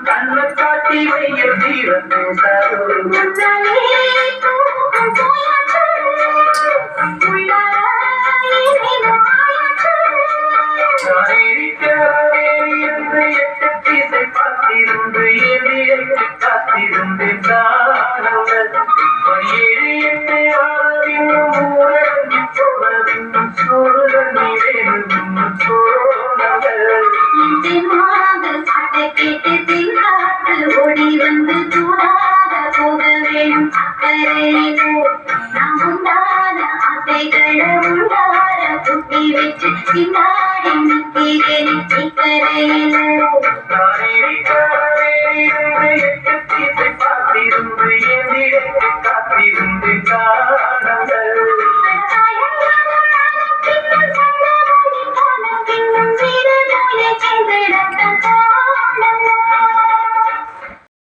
கண்ண காட்டி வைய தீரன் காத்திருந்து எதிர்த்து காத்திருந்து ஓடி வந்து தூராக போக வேணும் அக்கறையிலோ நாம் உண்டான ஆசைகளை உள்ளார குட்டி வச்சு பின்னாடி நிற்கிறேன் இக்கரையிலோ